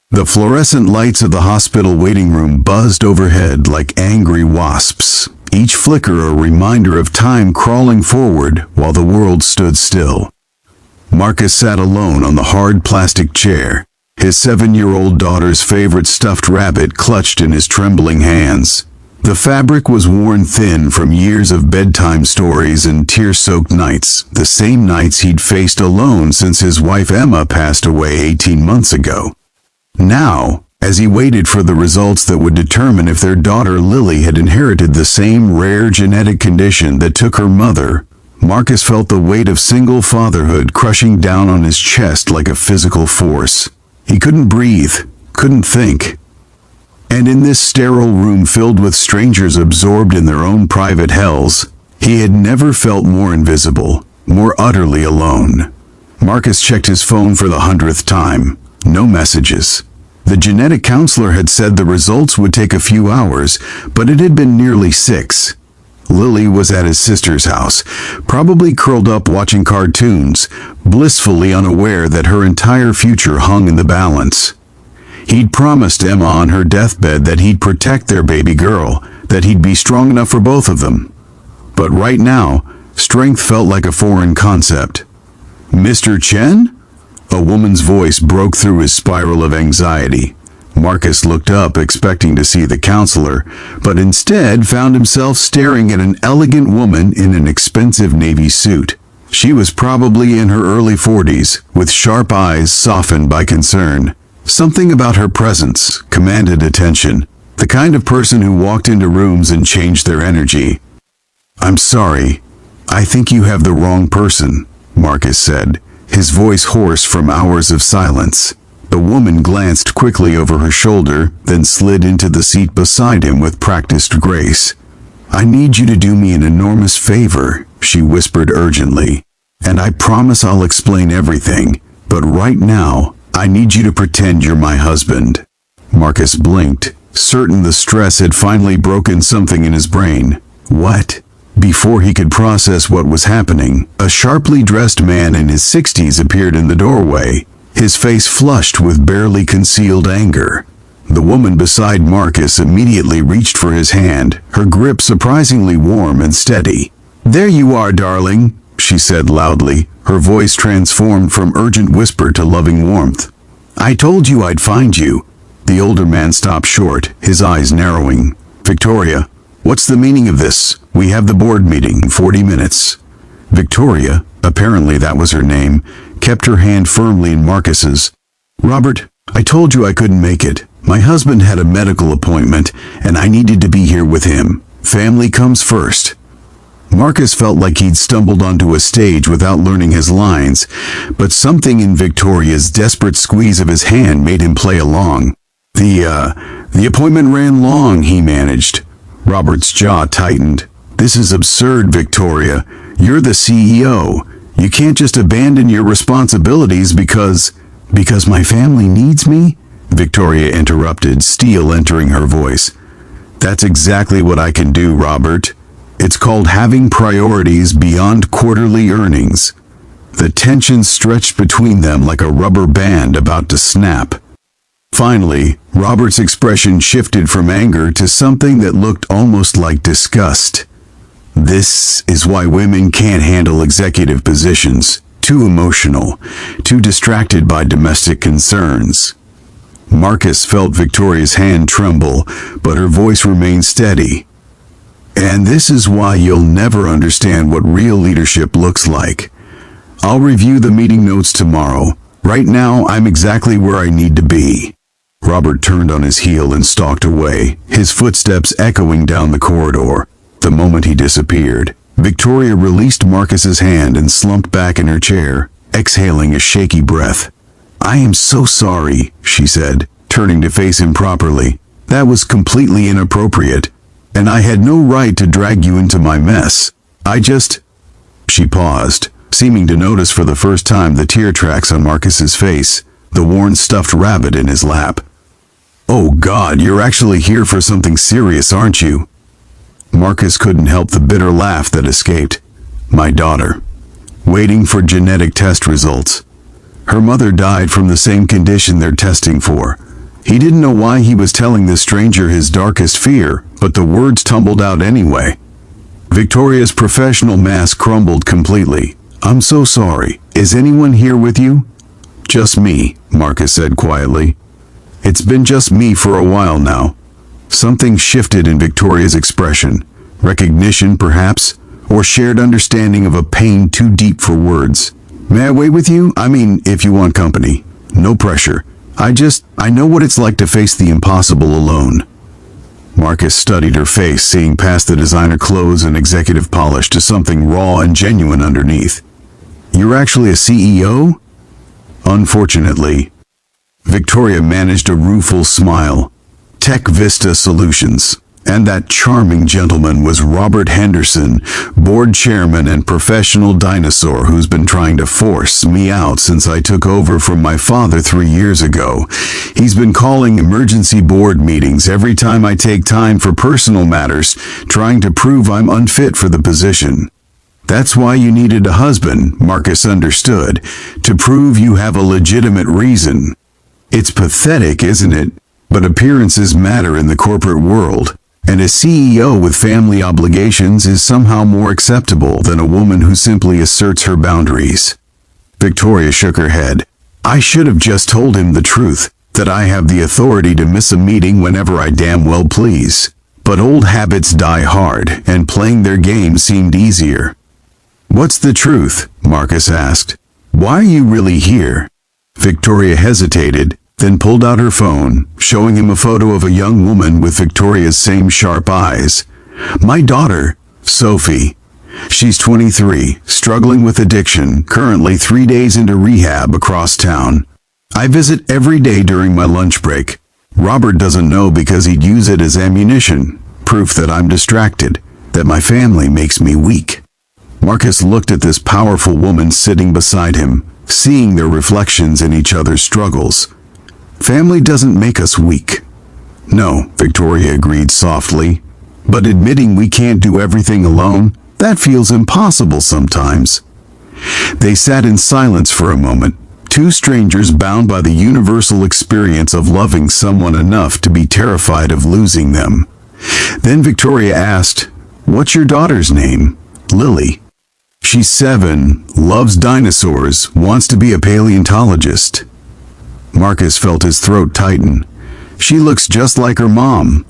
The fluorescent lights of the hospital waiting room buzzed overhead like angry wasps, each flicker a reminder of time crawling forward while the world stood still. Marcus sat alone on the hard plastic chair, his 7-year-old daughter's favorite stuffed rabbit clutched in his trembling hands. The fabric was worn thin from years of bedtime stories and tear-soaked nights, the same nights he'd faced alone since his wife Emma passed away 18 months ago. Now, as he waited for the results that would determine if their daughter Lily had inherited the same rare genetic condition that took her mother, Marcus felt the weight of single fatherhood crushing down on his chest like a physical force. He couldn't breathe, couldn't think. And in this sterile room filled with strangers absorbed in their own private hells, he had never felt more invisible, more utterly alone. Marcus checked his phone for the 100th time. No messages. The genetic counselor had said the results would take a few hours, but it had been nearly 6. Lily was at his sister's house, probably curled up watching cartoons, blissfully unaware that her entire future hung in the balance. He'd promised Emma on her deathbed that he'd protect their baby girl, that he'd be strong enough for both of them. But right now, strength felt like a foreign concept. "Mr. Chen?" A woman's voice broke through his spiral of anxiety. Marcus looked up, expecting to see the counselor, but instead found himself staring at an elegant woman in an expensive navy suit. She was probably in her early 40s, with sharp eyes softened by concern. Something about her presence commanded attention, the kind of person who walked into rooms and changed their energy. "I'm sorry. I think you have the wrong person," Marcus said, his voice hoarse from hours of silence. The woman glanced quickly over her shoulder, then slid into the seat beside him with practiced grace. "I need you to do me an enormous favor," she whispered urgently. "And I promise I'll explain everything, but right now, I need you to pretend you're my husband." Marcus blinked, certain the stress had finally broken something in his brain. "What?" Before he could process what was happening, a sharply dressed man in his 60s appeared in the doorway, his face flushed with barely concealed anger. The woman beside Marcus immediately reached for his hand, her grip surprisingly warm and steady. "There you are, darling," she said loudly, her voice transformed from urgent whisper to loving warmth. "I told you I'd find you." The older man stopped short, his eyes narrowing. "Victoria, what's the meaning of this? We have the board meeting in 40 minutes. Victoria, apparently that was her name, kept her hand firmly in Marcus's. "Robert, I told you I couldn't make it. My husband had a medical appointment, and I needed to be here with him. Family comes first." Marcus felt like he'd stumbled onto a stage without learning his lines, but something in Victoria's desperate squeeze of his hand made him play along. The appointment ran long," he managed. Robert's jaw tightened. "This is absurd, Victoria. You're the CEO. You can't just abandon your responsibilities because my family needs me?" Victoria interrupted, steel entering her voice. "That's exactly what I can do, Robert. It's called having priorities beyond quarterly earnings." The tension stretched between them like a rubber band about to snap. Finally, Robert's expression shifted from anger to something that looked almost like disgust. "This is why women can't handle executive positions. Too emotional, too distracted by domestic concerns." Marcus felt Victoria's hand tremble, but her voice remained steady. "And this is why you'll never understand what real leadership looks like. I'll review the meeting notes tomorrow. Right now, I'm exactly where I need to be." Robert turned on his heel and stalked away, his footsteps echoing down the corridor. The moment he disappeared, Victoria released Marcus's hand and slumped back in her chair, exhaling a shaky breath. "I am so sorry," she said, turning to face him properly. "That was completely inappropriate, and I had no right to drag you into my mess. I just—" She paused, seeming to notice for the first time the tear tracks on Marcus's face, the worn stuffed rabbit in his lap. "Oh God, you're actually here for something serious, aren't you?" Marcus couldn't help the bitter laugh that escaped. "My daughter. Waiting for genetic test results. Her mother died from the same condition they're testing for. He didn't know why he was telling this stranger his darkest fear, but the words tumbled out anyway. Victoria's professional mask crumbled completely. "I'm so sorry. Is anyone here with you?" "Just me," Marcus said quietly. "It's been just me for a while now." Something shifted in Victoria's expression. Recognition, perhaps, or shared understanding of a pain too deep for words. "May I wait with you? I mean, if you want company. No pressure. I know what it's like to face the impossible alone." Marcus studied her face, seeing past the designer clothes and executive polish to something raw and genuine underneath. "You're actually a CEO?" "Unfortunately." Victoria managed a rueful smile. Tech Vista Solutions. And that charming gentleman was Robert Henderson, board chairman and professional dinosaur who's been trying to force me out since I took over from my father 3 years ago. He's been calling emergency board meetings every time I take time for personal matters, trying to prove I'm unfit for the position. That's why you needed a husband, Marcus understood, to prove you have a legitimate reason. It's pathetic, isn't it? But appearances matter in the corporate world. And a CEO with family obligations is somehow more acceptable than a woman who simply asserts her boundaries. Victoria shook her head. "I should have just told him the truth, that I have the authority to miss a meeting whenever I damn well please. But old habits die hard, and playing their game seemed easier." "What's the truth?" Marcus asked. "Why are you really here?" Victoria hesitated, then pulled out her phone, showing him a photo of a young woman with Victoria's same sharp eyes. "My daughter, Sophie. She's 23, struggling with addiction, currently 3 days into rehab across town. I visit every day during my lunch break. Robert doesn't know because he'd use it as ammunition, proof that I'm distracted, that my family makes me weak." Marcus looked at this powerful woman sitting beside him, seeing their reflections in each other's struggles. "Family doesn't make us weak." "No," Victoria agreed softly. "But admitting we can't do everything alone, that feels impossible sometimes." They sat in silence for a moment, two strangers bound by the universal experience of loving someone enough to be terrified of losing them. Then Victoria asked, "What's your daughter's name?" "Lily. She's 7, loves dinosaurs, wants to be a paleontologist." Marcus felt his throat tighten. "She looks just like her mom."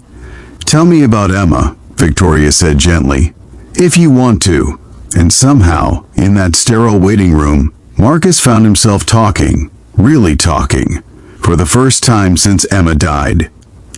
"Tell me about Emma," Victoria said gently. "If you want to." And somehow, in that sterile waiting room, Marcus found himself talking, really talking, for the first time since Emma died.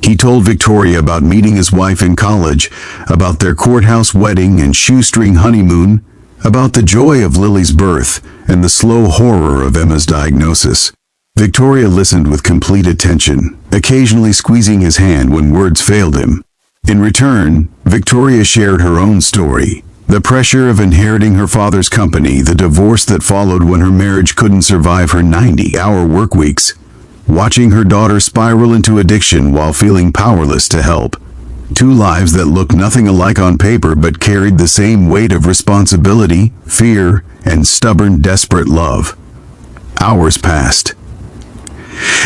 He told Victoria about meeting his wife in college, about their courthouse wedding and shoestring honeymoon, about the joy of Lily's birth and the slow horror of Emma's diagnosis. Victoria listened with complete attention, occasionally squeezing his hand when words failed him. In return, Victoria shared her own story. The pressure of inheriting her father's company, the divorce that followed when her marriage couldn't survive her 90-hour work weeks, watching her daughter spiral into addiction while feeling powerless to help. Two lives that looked nothing alike on paper but carried the same weight of responsibility, fear, and stubborn, desperate love. Hours passed.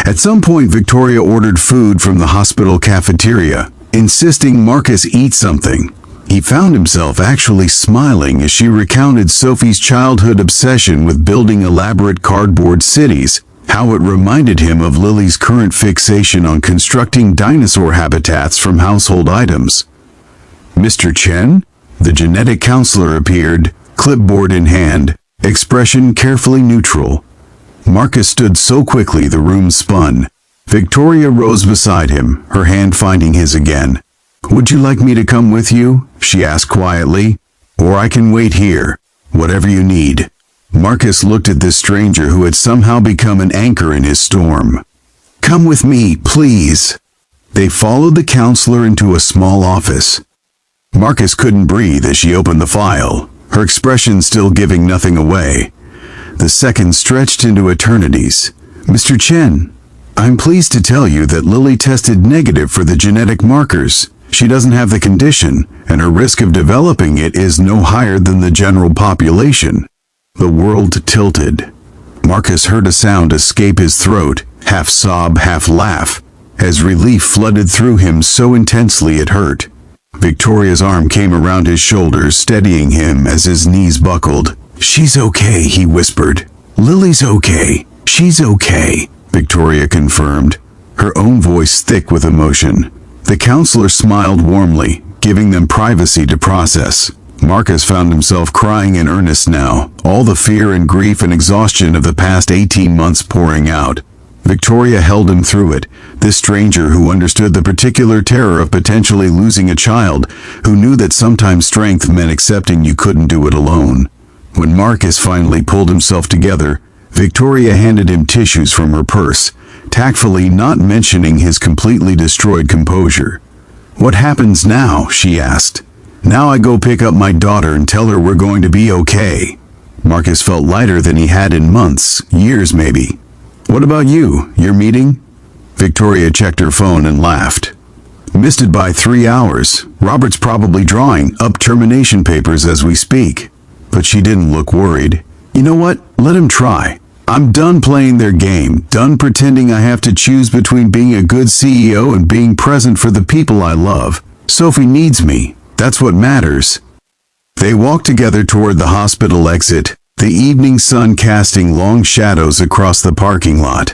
At some point, Victoria ordered food from the hospital cafeteria, insisting Marcus eat something. He found himself actually smiling as she recounted Sophie's childhood obsession with building elaborate cardboard cities, how it reminded him of Lily's current fixation on constructing dinosaur habitats from household items. "Mr. Chen?" The genetic counselor appeared, clipboard in hand, expression carefully neutral. Marcus stood so quickly the room spun. Victoria rose beside him, her hand finding his again. "Would you like me to come with you?" she asked quietly. "Or I can wait here. Whatever you need." Marcus looked at this stranger who had somehow become an anchor in his storm. "Come with me, please." They followed the counselor into a small office. Marcus couldn't breathe as she opened the file, her expression still giving nothing away. The seconds stretched into eternities. "Mr. Chen, I'm pleased to tell you that Lily tested negative for the genetic markers. She doesn't have the condition, and her risk of developing it is no higher than the general population." The world tilted. Marcus heard a sound escape his throat, half sob, half laugh. as relief flooded through him so intensely it hurt. Victoria's arm came around his shoulders, steadying him as his knees buckled. "She's okay," he whispered. "Lily's okay. She's okay," Victoria confirmed, her own voice thick with emotion. The counselor smiled warmly, giving them privacy to process. Marcus found himself crying in earnest now, all the fear and grief and exhaustion of the past 18 months pouring out. Victoria held him through it, this stranger who understood the particular terror of potentially losing a child, who knew that sometimes strength meant accepting you couldn't do it alone. When Marcus finally pulled himself together, Victoria handed him tissues from her purse, tactfully not mentioning his completely destroyed composure. "What happens now?" she asked. "Now I go pick up my daughter and tell her we're going to be okay." Marcus felt lighter than he had in months, years maybe. "What about you? Your meeting?" Victoria checked her phone and laughed. "Missed it by 3 hours. Robert's probably drawing up termination papers as we speak." But she didn't look worried. "You know what? Let him try. I'm done playing their game, done pretending I have to choose between being a good CEO and being present for the people I love. Sophie needs me. That's what matters." They walked together toward the hospital exit, the evening sun casting long shadows across the parking lot.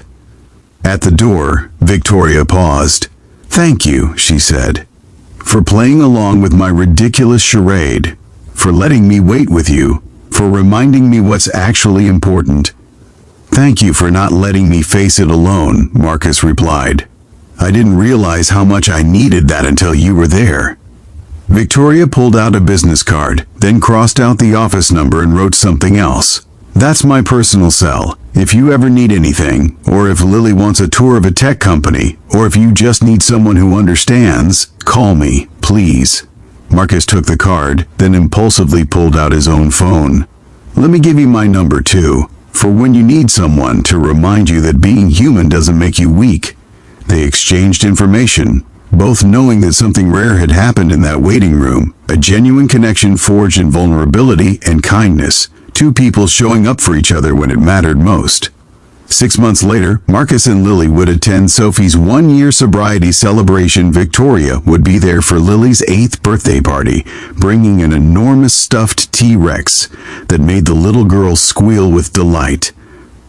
At the door, Victoria paused. "Thank you," she said, "for playing along with my ridiculous charade, for letting me wait with you, for reminding me what's actually important." "Thank you for not letting me face it alone," Marcus replied. "I didn't realize how much I needed that until you were there." Victoria pulled out a business card, then crossed out the office number and wrote something else. "That's my personal cell. If you ever need anything, or if Lily wants a tour of a tech company, or if you just need someone who understands, call me, please." Marcus took the card, then impulsively pulled out his own phone. "Let me give you my number too, for when you need someone to remind you that being human doesn't make you weak." They exchanged information, both knowing that something rare had happened in that waiting room, a genuine connection forged in vulnerability and kindness, two people showing up for each other when it mattered most. 6 months later, Marcus and Lily would attend Sophie's 1-year sobriety celebration. Victoria would be there for Lily's 8th birthday party, bringing an enormous stuffed T-Rex that made the little girl squeal with delight.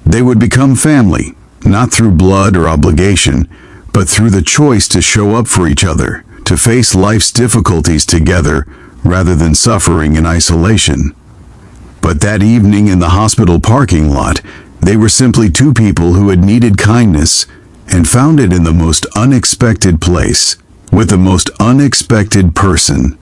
They would become family, not through blood or obligation, but through the choice to show up for each other, to face life's difficulties together rather than suffering in isolation. But that evening in the hospital parking lot, they were simply two people who had needed kindness and found it in the most unexpected place, with the most unexpected person.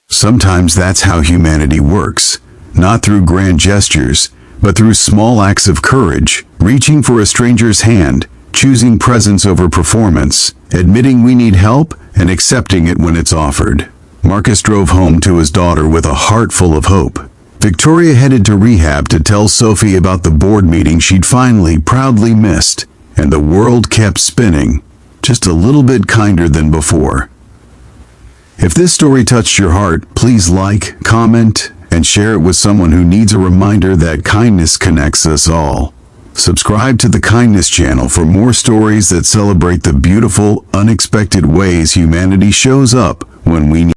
Sometimes that's how humanity works, not through grand gestures, but through small acts of courage, reaching for a stranger's hand, choosing presence over performance, admitting we need help, and accepting it when it's offered. Marcus drove home to his daughter with a heart full of hope. Victoria headed to rehab to tell Sophie about the board meeting she'd finally proudly missed, and the world kept spinning, just a little bit kinder than before. If this story touched your heart, please like, comment, and share it with someone who needs a reminder that kindness connects us all. Subscribe to the Kindness channel for more stories that celebrate the beautiful, unexpected ways humanity shows up when we need